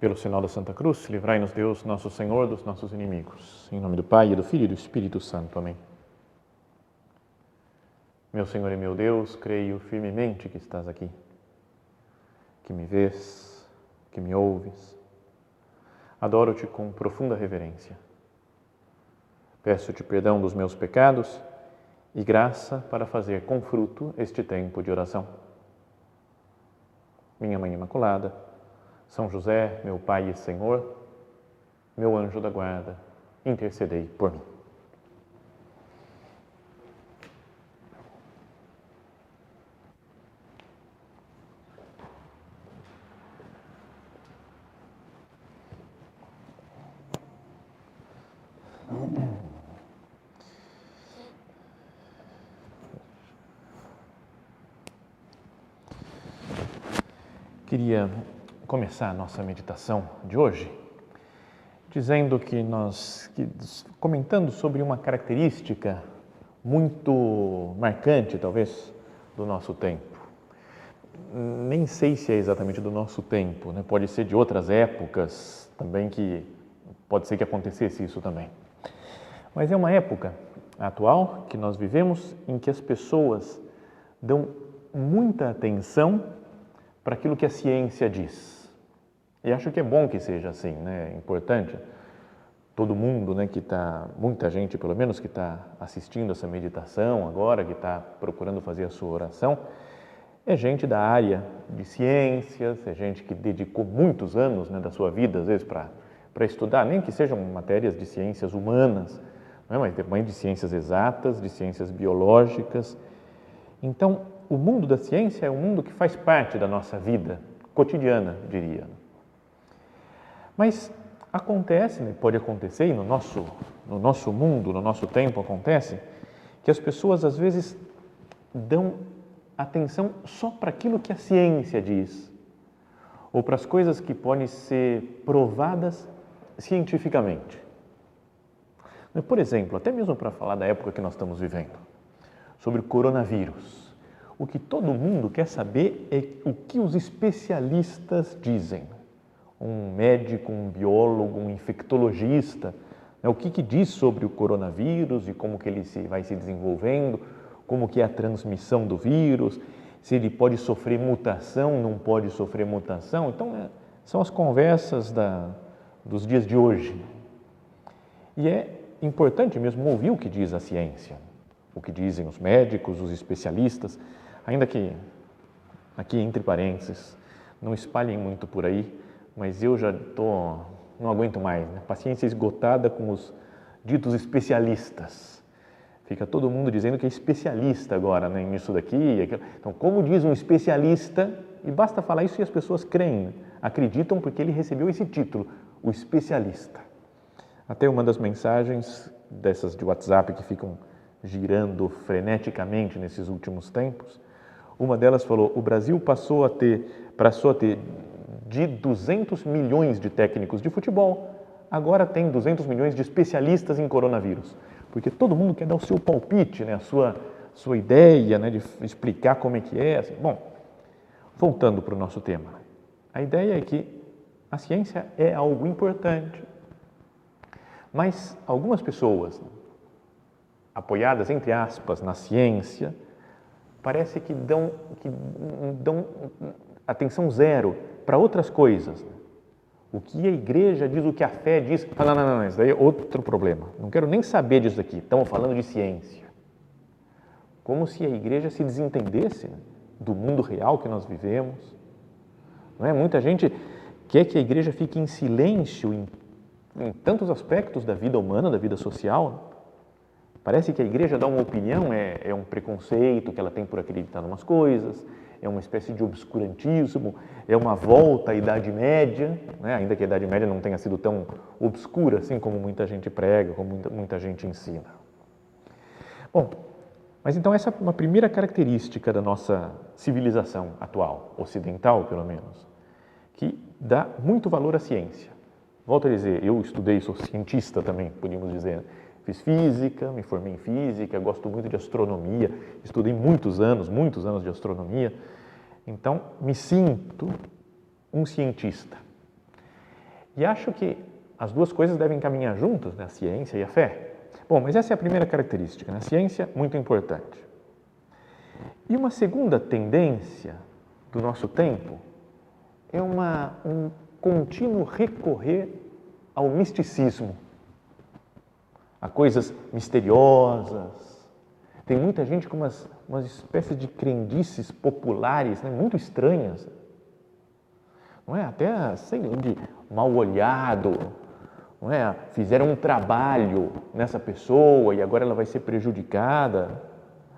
Pelo sinal da Santa Cruz, livrai-nos Deus, nosso Senhor, dos nossos inimigos. Em nome do Pai, e do Filho e do Espírito Santo. Amém. Meu Senhor e meu Deus, creio firmemente que estás aqui, que me vês, que me ouves. Adoro-te com profunda reverência. Peço-te perdão dos meus pecados e graça para fazer com fruto este tempo de oração. Minha Mãe Imaculada, São José, meu Pai e Senhor, meu anjo da guarda, intercedei por mim. Queria começar a nossa meditação de hoje dizendo comentando sobre uma característica muito marcante, talvez, do nosso tempo. Nem sei se é exatamente do nosso tempo, né? Pode ser de outras épocas também, que pode ser que acontecesse isso também. Mas é uma época atual que nós vivemos em que as pessoas dão muita atenção para aquilo que a ciência diz. E acho que é bom que seja assim, né? É importante. Todo mundo, né, muita gente pelo menos que está assistindo essa meditação agora, que está procurando fazer a sua oração, é gente da área de ciências, é gente que dedicou muitos anos, né, da sua vida, às vezes, para estudar, nem que sejam matérias de ciências humanas, não é? Mas também de ciências exatas, de ciências biológicas. Então, o mundo da ciência é um mundo que faz parte da nossa vida cotidiana, diria. Mas acontece, né, pode acontecer, e no nosso mundo, no nosso tempo acontece, que as pessoas às vezes dão atenção só para aquilo que a ciência diz, ou para as coisas que podem ser provadas cientificamente. Por exemplo, até mesmo para falar da época que nós estamos vivendo, sobre o coronavírus. O que todo mundo quer saber é o que os especialistas dizem. Um médico, um biólogo, um infectologista, né? O que diz sobre o coronavírus e como que ele vai se desenvolvendo, como que é a transmissão do vírus, se ele pode sofrer mutação, não pode sofrer mutação. Então, são as conversas dos dias de hoje. E é importante mesmo ouvir o que diz a ciência, o que dizem os médicos, os especialistas, ainda que, aqui entre parênteses, não espalhem muito por aí, mas eu já não aguento mais, né? Paciência esgotada com os ditos especialistas. Fica todo mundo dizendo que é especialista agora, né, nisso daqui. Então, como diz um especialista, e basta falar isso e as pessoas creem, né? Acreditam porque ele recebeu esse título, o especialista. Até uma das mensagens dessas de WhatsApp que ficam girando freneticamente nesses últimos tempos, uma delas falou: o Brasil passou a ter de 200 milhões de técnicos de futebol, agora tem 200 milhões de especialistas em coronavírus. Porque todo mundo quer dar o seu palpite, né, a sua ideia, né, de explicar como é que é. Assim. Bom, voltando para o nosso tema. A ideia é que a ciência é algo importante, mas algumas pessoas, apoiadas, entre aspas, na ciência, parece que dão atenção zero para outras coisas. O que a igreja diz, o que a fé diz, não, isso daí é outro problema. Não quero nem saber disso aqui, estamos falando de ciência. Como se a igreja se desentendesse, né, do mundo real que nós vivemos. Não é? Muita gente quer que a igreja fique em silêncio em tantos aspectos da vida humana, da vida social. Parece que a igreja dá uma opinião, é um preconceito que ela tem por acreditar em umas coisas, é uma espécie de obscurantismo, é uma volta à Idade Média, né? Ainda que a Idade Média não tenha sido tão obscura assim como muita gente prega, como muita gente ensina. Bom, mas então essa é uma primeira característica da nossa civilização atual, ocidental pelo menos, que dá muito valor à ciência. Volto a dizer, eu estudei, sou cientista também, podíamos dizer. Fiz física, me formei em física, gosto muito de astronomia, estudei muitos anos de astronomia. Então, me sinto um cientista. E acho que as duas coisas devem caminhar juntas, né? A ciência e a fé. Bom, mas essa é a primeira característica, né? A ciência, muito importante. E uma segunda tendência do nosso tempo é um contínuo recorrer ao misticismo, a coisas misteriosas. Tem muita gente com umas espécies de crendices populares, né, muito estranhas. Não é? Até, sei lá, de mal olhado. Não é? Fizeram um trabalho nessa pessoa e agora ela vai ser prejudicada.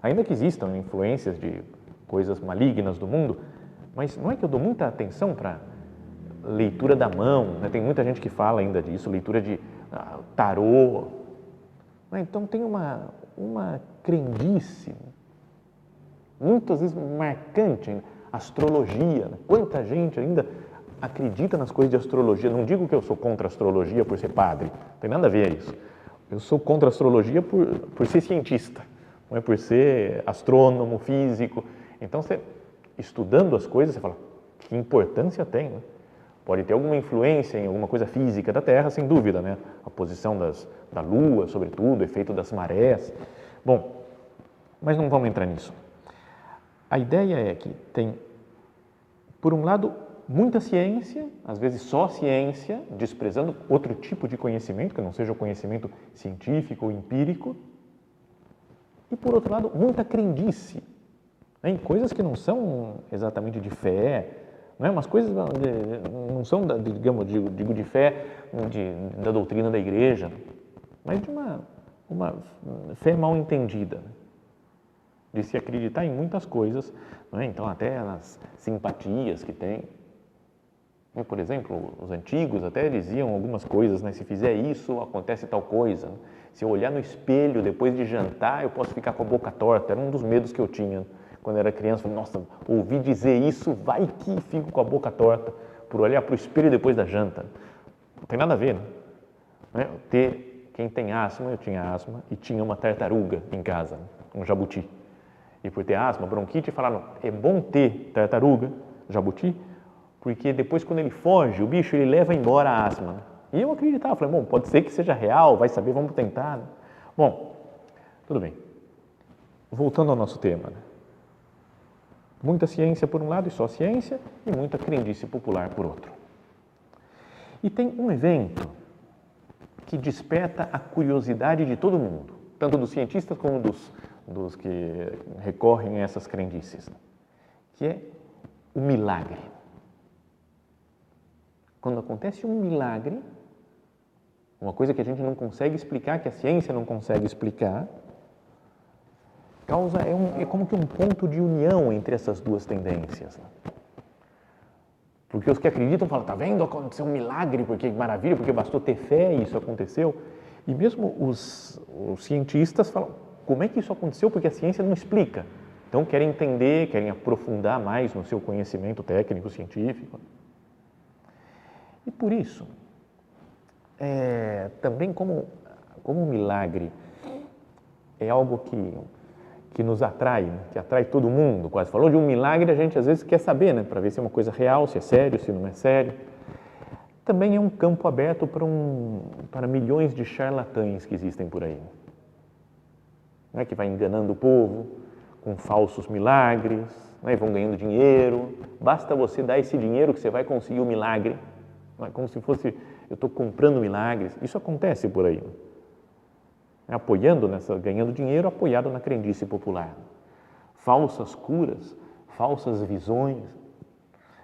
Ainda que existam influências de coisas malignas do mundo, mas não é que eu dou muita atenção para leitura da mão, né? Tem muita gente que fala ainda disso, leitura de tarô. Então tem uma crendice, muitas vezes marcante, né? Astrologia. Né? Quanta gente ainda acredita nas coisas de astrologia. Não digo que eu sou contra a astrologia por ser padre, não tem nada a ver isso. Eu sou contra a astrologia por ser cientista, não é por ser astrônomo, físico. Então, você, estudando as coisas, você fala, que importância tem, né? Pode ter alguma influência em alguma coisa física da Terra, sem dúvida, né? A posição da Lua, sobretudo, o efeito das marés. Bom, mas não vamos entrar nisso. A ideia é que tem, por um lado, muita ciência, às vezes só ciência, desprezando outro tipo de conhecimento, que não seja o conhecimento científico ou empírico. E, por outro lado, muita crendice, né? Em coisas que não são exatamente de fé, não é? Umas coisas não são, digamos, digo de fé da doutrina da igreja, mas de uma fé mal entendida, né? De se acreditar em muitas coisas, não é? Então até nas simpatias que tem. Por exemplo, os antigos até diziam algumas coisas, né? Se fizer isso, acontece tal coisa. Se eu olhar no espelho depois de jantar, eu posso ficar com a boca torta. Era um dos medos que eu tinha quando era criança. Falei, nossa, ouvi dizer isso, vai que fico com a boca torta por olhar para o espelho depois da janta. Não tem nada a ver, né? Quem tem asma, eu tinha asma e tinha uma tartaruga em casa, um jabuti. E por ter asma, bronquite, falaram, é bom ter tartaruga, jabuti, porque depois quando ele foge, o bicho, ele leva embora a asma. E eu acreditava, falei, bom, pode ser que seja real, vai saber, vamos tentar. Né? Bom, tudo bem. Voltando ao nosso tema, né? Muita ciência por um lado, e só ciência, e muita crendice popular por outro. E tem um evento que desperta a curiosidade de todo mundo, tanto dos cientistas como dos que recorrem a essas crendices, que é o milagre. Quando acontece um milagre, uma coisa que a gente não consegue explicar, que a ciência não consegue explicar, é como que um ponto de união entre essas duas tendências. Porque os que acreditam falam, tá vendo, aconteceu um milagre, porque maravilha, porque bastou ter fé e isso aconteceu. E mesmo os cientistas falam, como é que isso aconteceu? Porque a ciência não explica. Então querem entender, querem aprofundar mais no seu conhecimento técnico, científico. E por isso, também como um milagre é algo que nos atrai, né? Que atrai todo mundo, quase. Falou de um milagre, a gente às vezes quer saber, né? Para ver se é uma coisa real, se é sério, se não é sério. Também é um campo aberto para milhões de charlatães que existem por aí. Não é? Que vai enganando o povo com falsos milagres, não é? Vão ganhando dinheiro. Basta você dar esse dinheiro que você vai conseguir o milagre. Não é? Como se fosse, eu estou comprando milagres. Isso acontece por aí. Apoiando ganhando dinheiro, apoiado na crendice popular. Falsas curas, falsas visões,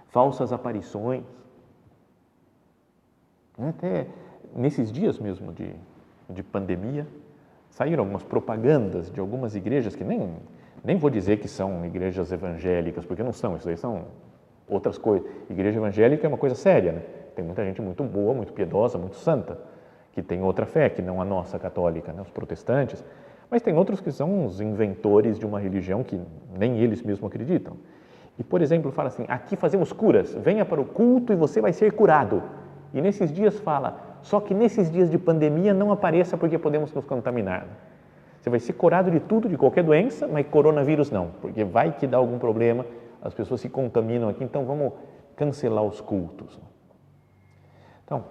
falsas aparições. Até nesses dias mesmo de pandemia, saíram algumas propagandas de algumas igrejas que nem vou dizer que são igrejas evangélicas, porque não são, isso aí são outras coisas. Igreja evangélica é uma coisa séria, né? Tem muita gente muito boa, muito piedosa, muito santa, que tem outra fé, que não a nossa católica, né? Os protestantes, mas tem outros que são os inventores de uma religião que nem eles mesmos acreditam. E, por exemplo, fala assim, aqui fazemos curas, venha para o culto e você vai ser curado. E nesses dias fala, só que nesses dias de pandemia não apareça porque podemos nos contaminar. Você vai ser curado de tudo, de qualquer doença, mas coronavírus não, porque vai que dá algum problema, as pessoas se contaminam aqui, então vamos cancelar os cultos. Então,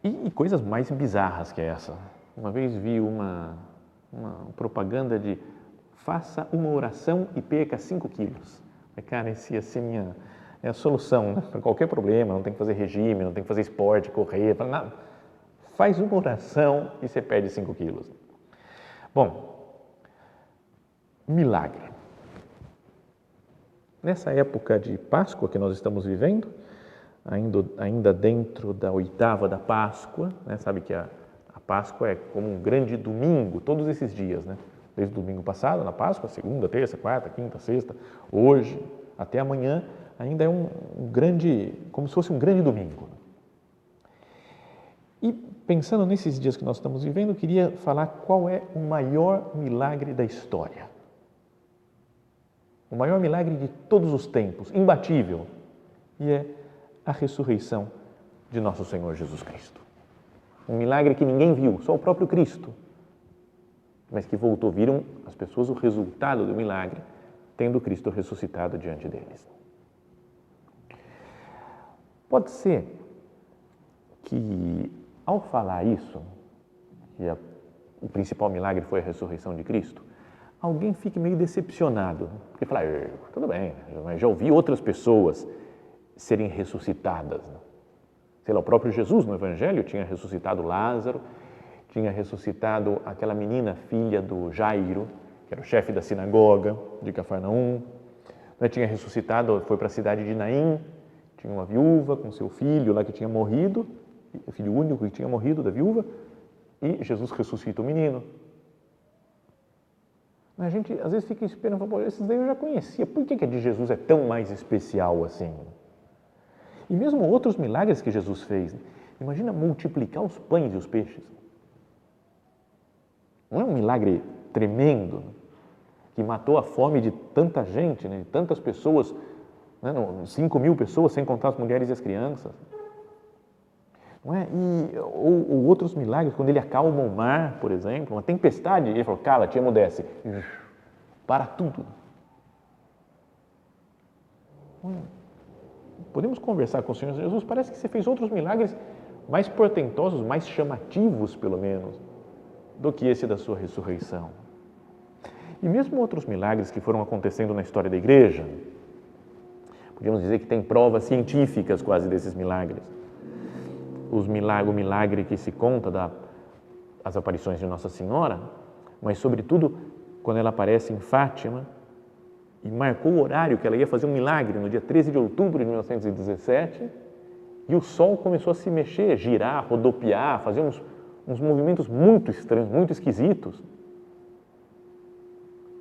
E coisas mais bizarras que essa. Uma vez vi uma propaganda de faça uma oração e perca 5 quilos. Cara, esse assim é a solução, né? Para qualquer problema, não tem que fazer regime, não tem que fazer esporte, correr, nada. Faz uma oração e você perde 5 quilos. Bom, milagre. Nessa época de Páscoa que nós estamos vivendo, ainda dentro da oitava da Páscoa, né? Sabe que a Páscoa é como um grande domingo, todos esses dias, né? Desde o domingo passado, na Páscoa, segunda, terça, quarta, quinta, sexta, hoje, até amanhã, ainda é um grande, como se fosse um grande domingo. E pensando nesses dias que nós estamos vivendo, eu queria falar qual é o maior milagre da história. O maior milagre de todos os tempos, imbatível, e é a ressurreição de nosso Senhor Jesus Cristo. Um milagre que ninguém viu, só o próprio Cristo, mas que voltou, viram as pessoas o resultado do milagre, tendo Cristo ressuscitado diante deles. Pode ser que, ao falar isso, que o principal milagre foi a ressurreição de Cristo, alguém fique meio decepcionado, porque fala, tudo bem, mas já ouvi outras pessoas serem ressuscitadas. Sei lá, o próprio Jesus no Evangelho tinha ressuscitado Lázaro, tinha ressuscitado aquela menina, filha do Jairo, que era o chefe da sinagoga de Cafarnaum, tinha ressuscitado, foi para a cidade de Naim, tinha uma viúva com seu filho lá que tinha morrido, o filho único que tinha morrido da viúva, e Jesus ressuscita o menino. A gente às vezes fica esperando, esses daí eu já conhecia, por que a de Jesus é tão mais especial assim? E mesmo outros milagres que Jesus fez, imagina multiplicar os pães e os peixes. Não é um milagre tremendo, que matou a fome de tanta gente, né, de tantas pessoas, né, 5.000 pessoas, sem contar as mulheres e as crianças. Não é? Ou outros milagres, quando ele acalma o mar, por exemplo, uma tempestade, ele falou, cala-te, emudece. Para tudo. Podemos conversar com o Senhor Jesus, parece que você fez outros milagres mais portentosos, mais chamativos, pelo menos, do que esse da sua ressurreição. E mesmo outros milagres que foram acontecendo na história da igreja, podemos dizer que tem provas científicas quase desses milagres. O milagre que se conta das aparições de Nossa Senhora, mas sobretudo quando ela aparece em Fátima e marcou o horário que ela ia fazer um milagre no dia 13 de outubro de 1917, e o sol começou a se mexer, girar, rodopiar, fazer uns movimentos muito estranhos, muito esquisitos,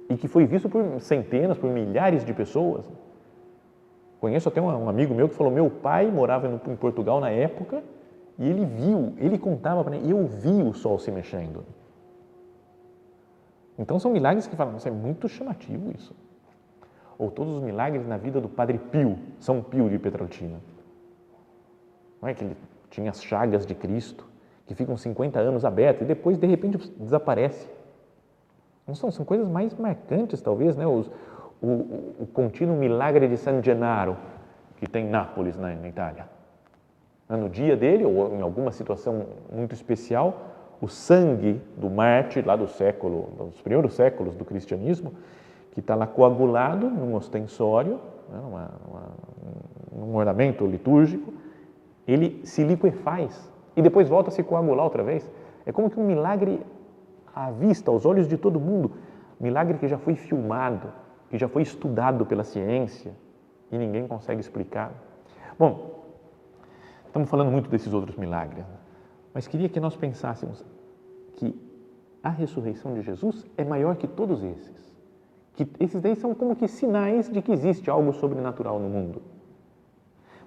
e que foi visto por centenas, por milhares de pessoas. Conheço até um amigo meu que falou, meu pai morava em Portugal na época, e ele contava para mim, eu vi o sol se mexendo. Então são milagres que falam, isso é muito chamativo isso. Ou todos os milagres na vida do Padre Pio, São Pio de Pietrelcina. Não é que ele tinha as chagas de Cristo, que ficam 50 anos abertas e depois, de repente, desaparece. Não são coisas mais marcantes, talvez, né? O contínuo milagre de San Gennaro, que tem em Nápoles, na Itália. No dia dele, ou em alguma situação muito especial, o sangue do mártir, lá dos primeiros séculos do cristianismo, que está lá coagulado num ostensório, né, num ornamento litúrgico, ele se liquefaz e depois volta a se coagular outra vez. É como que um milagre à vista, aos olhos de todo mundo, milagre que já foi filmado, que já foi estudado pela ciência e ninguém consegue explicar. Bom, estamos falando muito desses outros milagres, mas queria que nós pensássemos que a ressurreição de Jesus é maior que todos esses. Que esses daí são como que sinais de que existe algo sobrenatural no mundo.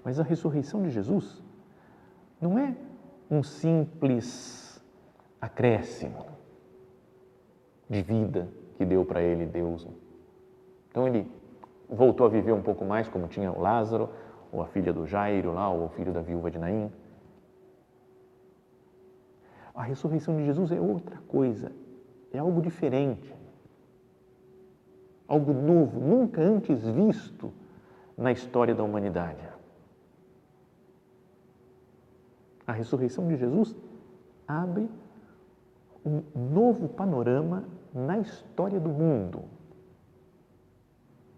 Mas a ressurreição de Jesus não é um simples acréscimo de vida que deu para ele Deus. Então ele voltou a viver um pouco mais, como tinha o Lázaro, ou a filha do Jairo lá, ou o filho da viúva de Naim. A ressurreição de Jesus é outra coisa, é algo diferente, algo novo, nunca antes visto na história da humanidade. A ressurreição de Jesus abre um novo panorama na história do mundo,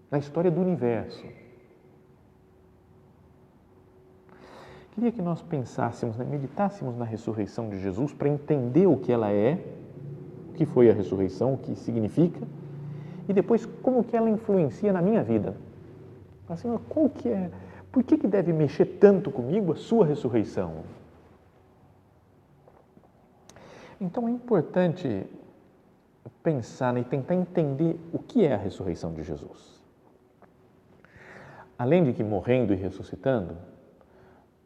na história do universo. Queria que nós pensássemos, meditássemos na ressurreição de Jesus para entender o que ela é, o que foi a ressurreição, o que significa, e depois como que ela influencia na minha vida. Assim, por que deve mexer tanto comigo a sua ressurreição? Então é importante pensar e tentar entender o que é a ressurreição de Jesus. Além de que morrendo e ressuscitando,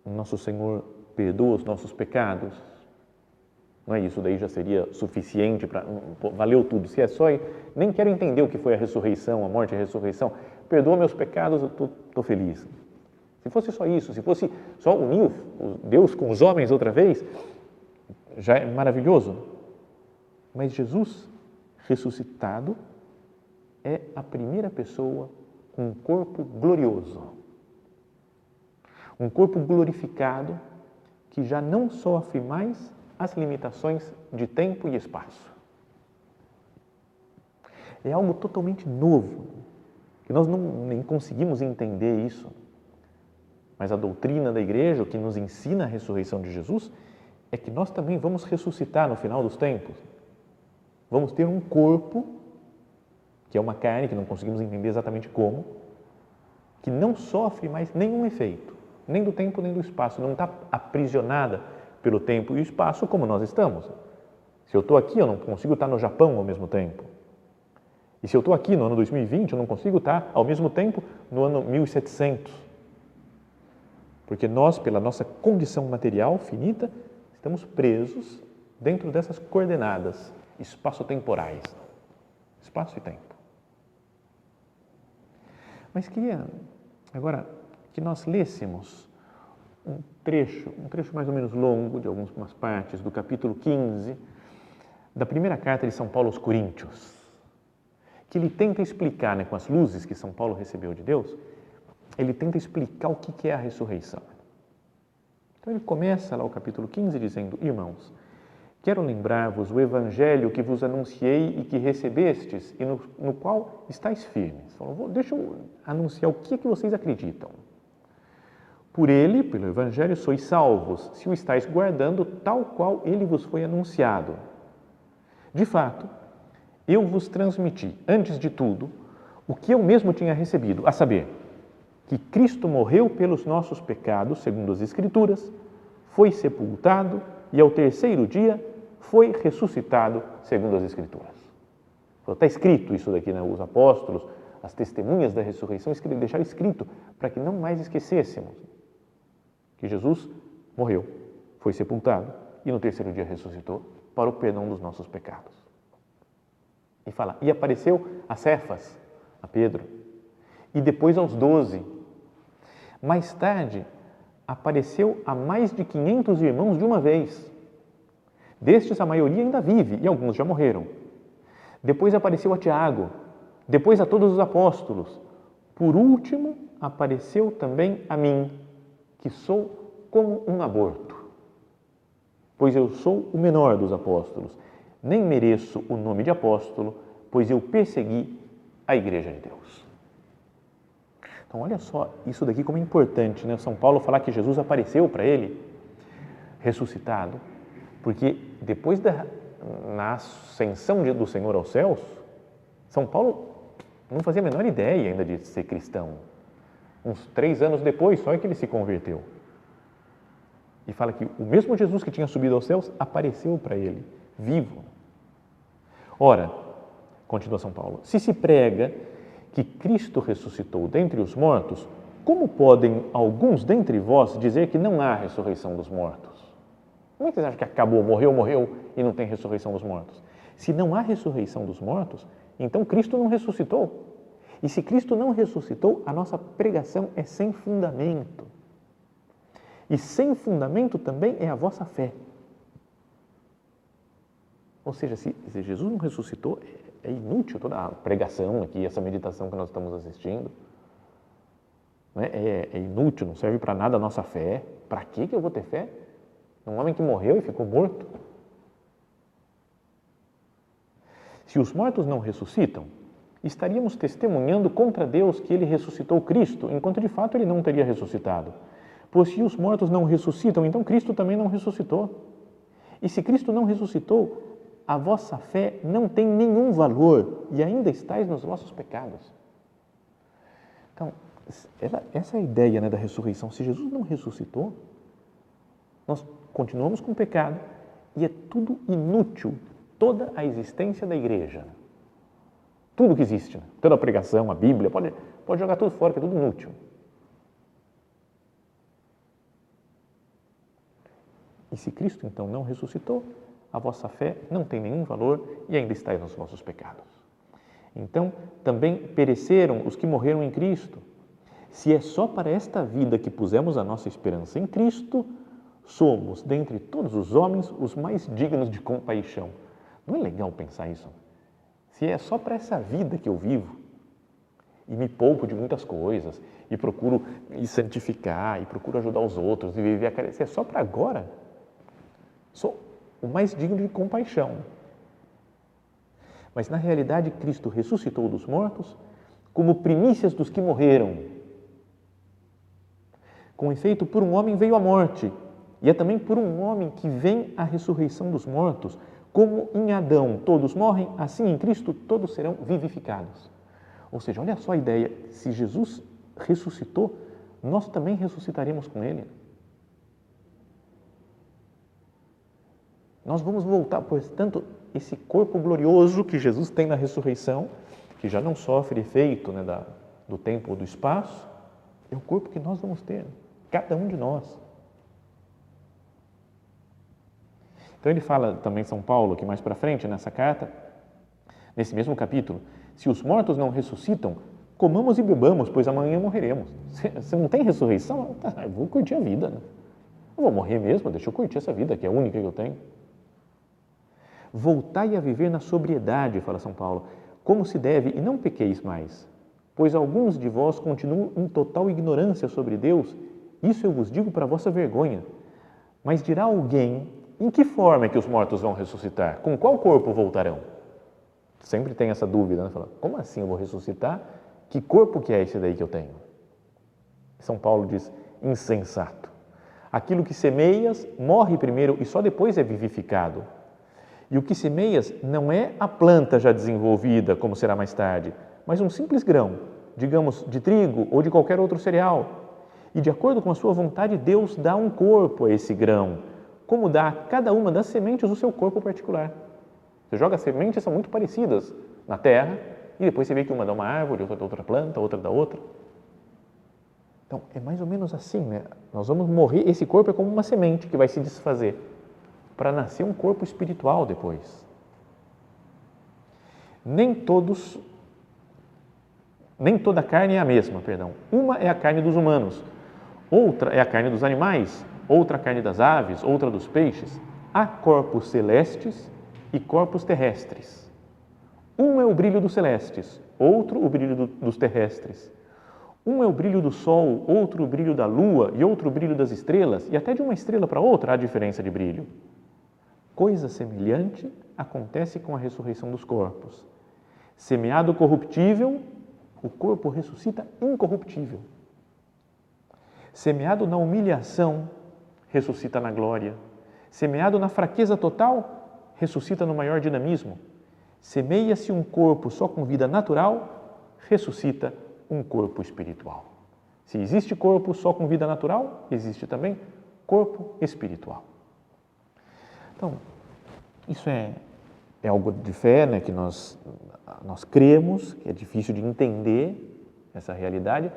nosso Senhor perdoa os nossos pecados. Não é isso, daí já seria suficiente para... Valeu tudo. Se é só... Nem quero entender o que foi a ressurreição, a morte e a ressurreição. Perdoa meus pecados, eu estou feliz. Se fosse só isso, se fosse só unir Deus com os homens outra vez, já é maravilhoso. Mas Jesus ressuscitado é a primeira pessoa com um corpo glorioso. Um corpo glorificado que já não sofre mais as limitações de tempo e espaço. É algo totalmente novo, que nós nem conseguimos entender isso. Mas a doutrina da igreja, o que nos ensina a ressurreição de Jesus, é que nós também vamos ressuscitar no final dos tempos. Vamos ter um corpo, que é uma carne, que não conseguimos entender exatamente como, que não sofre mais nenhum efeito, nem do tempo nem do espaço, não está aprisionada pelo tempo e o espaço como nós estamos. Se eu estou aqui, eu não consigo estar no Japão ao mesmo tempo. E se eu estou aqui no ano 2020, eu não consigo estar ao mesmo tempo no ano 1700. Porque nós, pela nossa condição material finita, estamos presos dentro dessas coordenadas espaço-temporais. Espaço e tempo. Mas queria agora que nós lêssemos um trecho mais ou menos longo, de algumas partes, do capítulo 15, da primeira carta de São Paulo aos Coríntios, que ele tenta explicar, com as luzes que São Paulo recebeu de Deus, ele tenta explicar o que é a ressurreição. Então ele começa lá o capítulo 15 dizendo: irmãos, quero lembrar-vos o evangelho que vos anunciei e que recebestes e no qual estáis firmes. Deixa eu anunciar o que vocês acreditam. Por ele, pelo evangelho, sois salvos, se o estáis guardando tal qual ele vos foi anunciado. De fato, eu vos transmiti, antes de tudo, o que eu mesmo tinha recebido, a saber, que Cristo morreu pelos nossos pecados, segundo as Escrituras, foi sepultado e ao terceiro dia foi ressuscitado, segundo as Escrituras. Está escrito isso daqui, os apóstolos, as testemunhas da ressurreição, deixaram escrito para que não mais esquecêssemos que Jesus morreu, foi sepultado e no terceiro dia ressuscitou para o perdão dos nossos pecados. E fala, e apareceu a Cefas, a Pedro, e depois aos 12. Mais tarde, apareceu a mais de 500 irmãos de uma vez. Destes, a maioria ainda vive e alguns já morreram. Depois apareceu a Tiago, depois a todos os apóstolos. Por último, apareceu também a mim, que sou como um aborto, pois eu sou o menor dos apóstolos. Nem mereço o nome de apóstolo, pois eu persegui a igreja de Deus. Então, olha só isso daqui como é importante, São Paulo falar que Jesus apareceu para ele, ressuscitado, porque depois na ascensão do Senhor aos céus, São Paulo não fazia a menor ideia ainda de ser cristão. Uns 3 anos depois, só é que ele se converteu. E fala que o mesmo Jesus que tinha subido aos céus apareceu para ele, vivo. Ora, continua São Paulo, se prega que Cristo ressuscitou dentre os mortos, como podem alguns dentre vós dizer que não há ressurreição dos mortos? Como é que vocês acham que acabou, morreu e não tem ressurreição dos mortos? Se não há ressurreição dos mortos, então Cristo não ressuscitou. E se Cristo não ressuscitou, a nossa pregação é sem fundamento. E sem fundamento também é a vossa fé. Ou seja, se Jesus não ressuscitou, é inútil toda a pregação aqui, essa meditação que nós estamos assistindo. É inútil, não serve para nada a nossa fé. Para que eu vou ter fé? Um homem que morreu e ficou morto. Se os mortos não ressuscitam, estaríamos testemunhando contra Deus que ele ressuscitou Cristo, enquanto de fato ele não teria ressuscitado. Pois se os mortos não ressuscitam, então Cristo também não ressuscitou. E se Cristo não ressuscitou, a vossa fé não tem nenhum valor e ainda estáis nos vossos pecados. Então, essa é a ideia, né, da ressurreição. Se Jesus não ressuscitou, nós continuamos com o pecado e é tudo inútil, toda a existência da igreja. Tudo que existe, né? Toda a pregação, a Bíblia, pode jogar tudo fora, que é tudo inútil. E se Cristo então não ressuscitou, a vossa fé não tem nenhum valor e ainda estáis nos vossos pecados. Então, também pereceram os que morreram em Cristo. Se é só para esta vida que pusemos a nossa esperança em Cristo, somos, dentre todos os homens, os mais dignos de compaixão. Não é legal pensar isso? Se é só para essa vida que eu vivo, e me poupo de muitas coisas, e procuro me santificar, e procuro ajudar os outros, e viver a caridade, se é só para agora, sou o mais digno de compaixão. Mas, na realidade, Cristo ressuscitou dos mortos como primícias dos que morreram. Com efeito, por um homem veio a morte, e é também por um homem que vem a ressurreição dos mortos. Como em Adão todos morrem, assim em Cristo todos serão vivificados. Ou seja, olha só a ideia, se Jesus ressuscitou, nós também ressuscitaremos com Ele. Nós vamos voltar, portanto, esse corpo glorioso que Jesus tem na ressurreição, que já não sofre efeito, né, do tempo ou do espaço, é o corpo que nós vamos ter, cada um de nós. Então ele fala também, São Paulo, que mais para frente nessa carta, nesse mesmo capítulo, se os mortos não ressuscitam, comamos e bebamos, pois amanhã morreremos. Se não tem ressurreição, eu vou curtir a vida, né? Eu vou morrer mesmo, deixa eu curtir essa vida, que é a única que eu tenho. Voltai a viver na sobriedade, fala São Paulo, como se deve, e não pequeis mais, pois alguns de vós continuam em total ignorância sobre Deus, isso eu vos digo para a vossa vergonha. Mas dirá alguém, em que forma é que os mortos vão ressuscitar? Com qual corpo voltarão? Sempre tem essa dúvida, né? Fala, como assim eu vou ressuscitar? Que corpo que é esse daí que eu tenho? São Paulo diz, insensato. Aquilo que semeias morre primeiro e só depois é vivificado. E o que semeias não é a planta já desenvolvida, como será mais tarde, mas um simples grão, digamos, de trigo ou de qualquer outro cereal. E de acordo com a sua vontade, Deus dá um corpo a esse grão, como dá a cada uma das sementes o seu corpo particular. Você joga sementes, são muito parecidas na terra, e depois você vê que uma dá uma árvore, outra dá outra planta, outra dá outra. Então, é mais ou menos assim, né? Nós vamos morrer, esse corpo é como uma semente que vai se desfazer, para nascer um corpo espiritual depois. Nem toda a carne é a mesma, perdão. Uma é a carne dos humanos, outra é a carne dos animais, outra a carne das aves, outra dos peixes. Há corpos celestes e corpos terrestres. Um é o brilho dos celestes, outro o brilho dos terrestres. Um é o brilho do sol, outro o brilho da lua e outro o brilho das estrelas, e até de uma estrela para outra há diferença de brilho. Coisa semelhante acontece com a ressurreição dos corpos. Semeado corruptível, o corpo ressuscita incorruptível. Semeado na humilhação, ressuscita na glória. Semeado na fraqueza total, ressuscita no maior dinamismo. Semeia-se um corpo só com vida natural, ressuscita um corpo espiritual. Se existe corpo só com vida natural, existe também corpo espiritual. Então, isso é algo de fé, né, que nós cremos, que é difícil de entender essa realidade,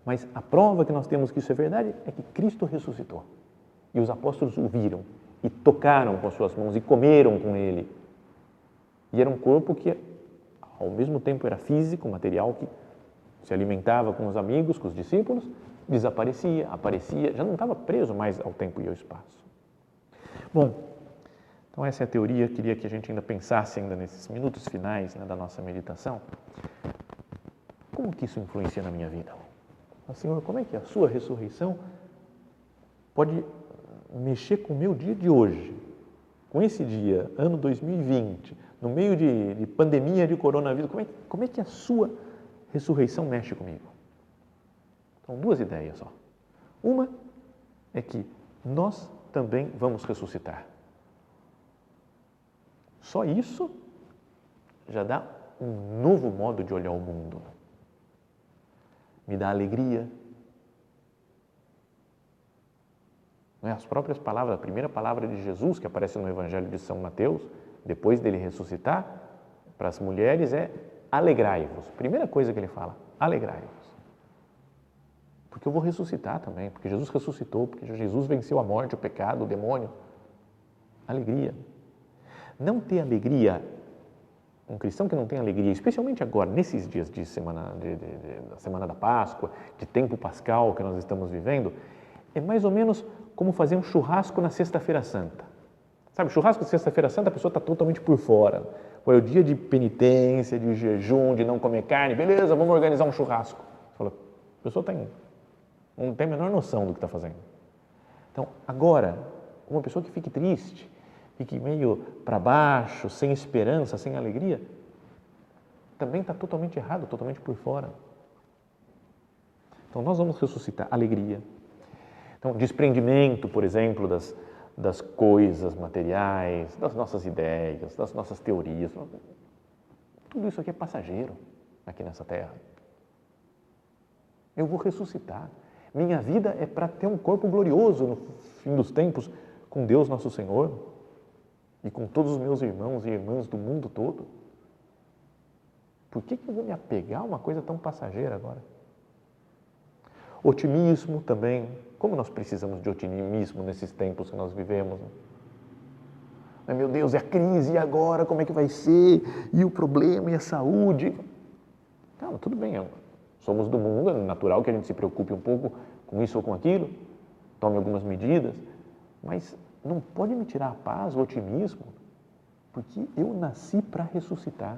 mas a prova que nós temos que isso é verdade é que Cristo ressuscitou. E os apóstolos o viram, e tocaram com as suas mãos, e comeram com ele. E era um corpo que, ao mesmo tempo, era físico, material, que se alimentava com os amigos, com os discípulos, desaparecia, aparecia, já não estava preso mais ao tempo e ao espaço. Bom, então essa é a teoria, queria que a gente ainda pensasse ainda nesses minutos finais, né, da nossa meditação. Como que isso influencia na minha vida? Senhor, como é que a sua ressurreição pode mexer com o meu dia de hoje, com esse dia, ano 2020, no meio de pandemia de coronavírus, como é que a sua ressurreição mexe comigo? São duas ideias só. Uma é que nós também vamos ressuscitar. Só isso já dá um novo modo de olhar o mundo. Me dá alegria. As próprias palavras, a primeira palavra de Jesus que aparece no Evangelho de São Mateus, depois dele ressuscitar, para as mulheres é alegrai-vos. Primeira coisa que ele fala, alegrai-vos. Porque eu vou ressuscitar também, porque Jesus ressuscitou, porque Jesus venceu a morte, o pecado, o demônio. Alegria. Não ter alegria, um cristão que não tem alegria, especialmente agora, nesses dias de da Semana da Páscoa, de tempo pascal que nós estamos vivendo, é mais ou menos como fazer um churrasco na Sexta-feira Santa. Sabe, churrasco de Sexta-feira Santa, a pessoa está totalmente por fora. Foi o dia de penitência, de jejum, de não comer carne, beleza, vamos organizar um churrasco. Você fala, a pessoa não tem a menor noção do que está fazendo. Então, agora, uma pessoa que fique triste, fique meio para baixo, sem esperança, sem alegria, também está totalmente errado, totalmente por fora. Então, nós vamos ressuscitar alegria. Então, desprendimento, por exemplo, das coisas materiais, das nossas ideias, das nossas teorias. Tudo isso aqui é passageiro aqui nessa terra. Eu vou ressuscitar. Minha vida é para ter um corpo glorioso no fim dos tempos com Deus nosso Senhor e com todos os meus irmãos e irmãs do mundo todo. Por que eu vou me apegar a uma coisa tão passageira agora? Otimismo também. Como nós precisamos de otimismo nesses tempos que nós vivemos? Né? Meu Deus, é a crise, e agora? Como é que vai ser? E o problema, e a saúde? Calma, tudo bem, somos do mundo, é natural que a gente se preocupe um pouco com isso ou com aquilo, tome algumas medidas, mas não pode me tirar a paz, o otimismo, porque eu nasci para ressuscitar.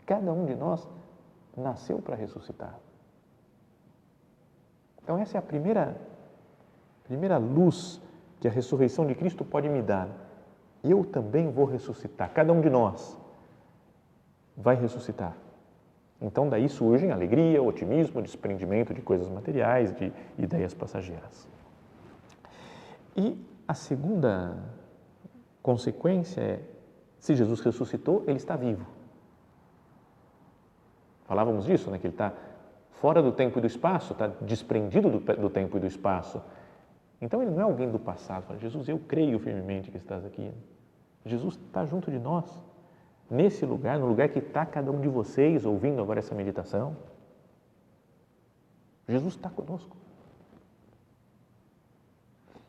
Cada um de nós nasceu para ressuscitar. Então essa é a primeira luz que a ressurreição de Cristo pode me dar. Eu também vou ressuscitar, cada um de nós vai ressuscitar. Então daí surgem alegria, otimismo, desprendimento de coisas materiais, de ideias passageiras. E a segunda consequência é, se Jesus ressuscitou, ele está vivo. Falávamos disso, né? Que ele está fora do tempo e do espaço, está desprendido do tempo e do espaço. Então ele não é alguém do passado. Fala, Jesus, eu creio firmemente que estás aqui. Jesus está junto de nós, nesse lugar, no lugar que está cada um de vocês ouvindo agora essa meditação. Jesus está conosco.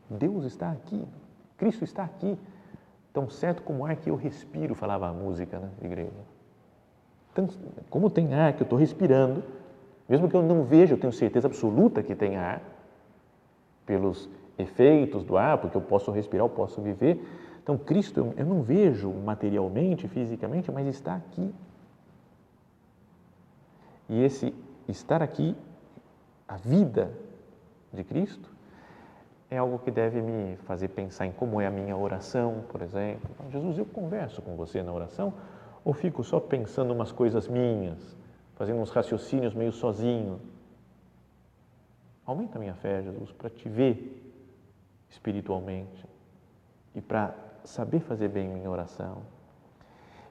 Deus está aqui, Cristo está aqui, tão certo como o ar que eu respiro, falava a música, né, de igreja. Então, como tem ar que eu estou respirando, mesmo que eu não veja, eu tenho certeza absoluta que tem ar, pelos efeitos do ar, porque eu posso respirar, eu posso viver. Então, Cristo, eu não vejo materialmente, fisicamente, mas está aqui. E esse estar aqui, a vida de Cristo, é algo que deve me fazer pensar em como é a minha oração, por exemplo. Jesus, eu converso com você na oração ou fico só pensando umas coisas minhas, fazendo uns raciocínios meio sozinho? Aumenta a minha fé, Jesus, para te ver espiritualmente e para saber fazer bem minha oração.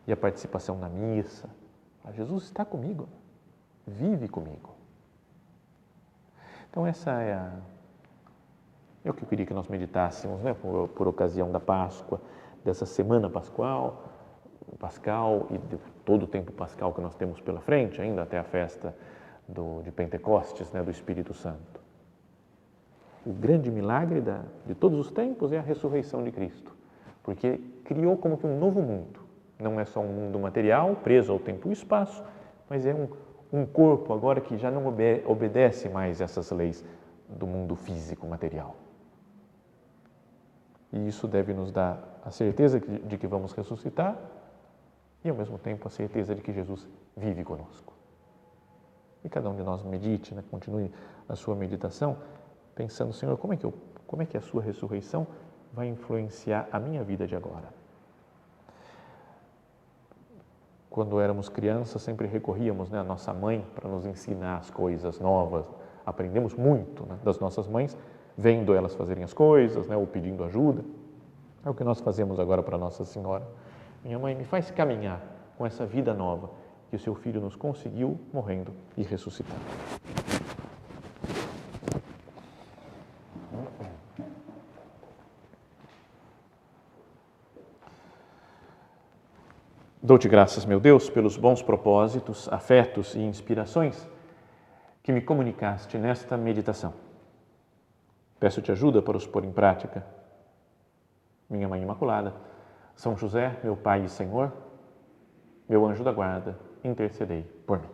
E a participação na missa. Jesus está comigo, vive comigo. Então essa é o que eu queria que nós meditássemos, né, por ocasião da Páscoa, dessa semana pascal e de todo o tempo pascal que nós temos pela frente, ainda até a festa de Pentecostes, né, do Espírito Santo. O grande milagre de todos os tempos é a ressurreição de Cristo, porque criou como que um novo mundo. Não é só um mundo material, preso ao tempo e espaço, mas é um corpo agora que já não obedece mais essas leis do mundo físico, material. E isso deve nos dar a certeza de que vamos ressuscitar e, ao mesmo tempo, a certeza de que Jesus vive conosco. E cada um de nós medite, né? Continue a sua meditação pensando, Senhor, como é que a sua ressurreição vai influenciar a minha vida de agora? Quando éramos crianças, sempre recorríamos, né, à nossa mãe para nos ensinar as coisas novas. Aprendemos muito, né, das nossas mães, vendo elas fazerem as coisas, né, ou pedindo ajuda. É o que nós fazemos agora para Nossa Senhora. Minha mãe, me faz caminhar com essa vida nova que o seu Filho nos conseguiu morrendo e ressuscitando. Dou-te graças, meu Deus, pelos bons propósitos, afetos e inspirações que me comunicaste nesta meditação. Peço-te ajuda para os pôr em prática. Minha Mãe Imaculada, São José, meu Pai e Senhor, meu anjo da guarda, intercedei por mim.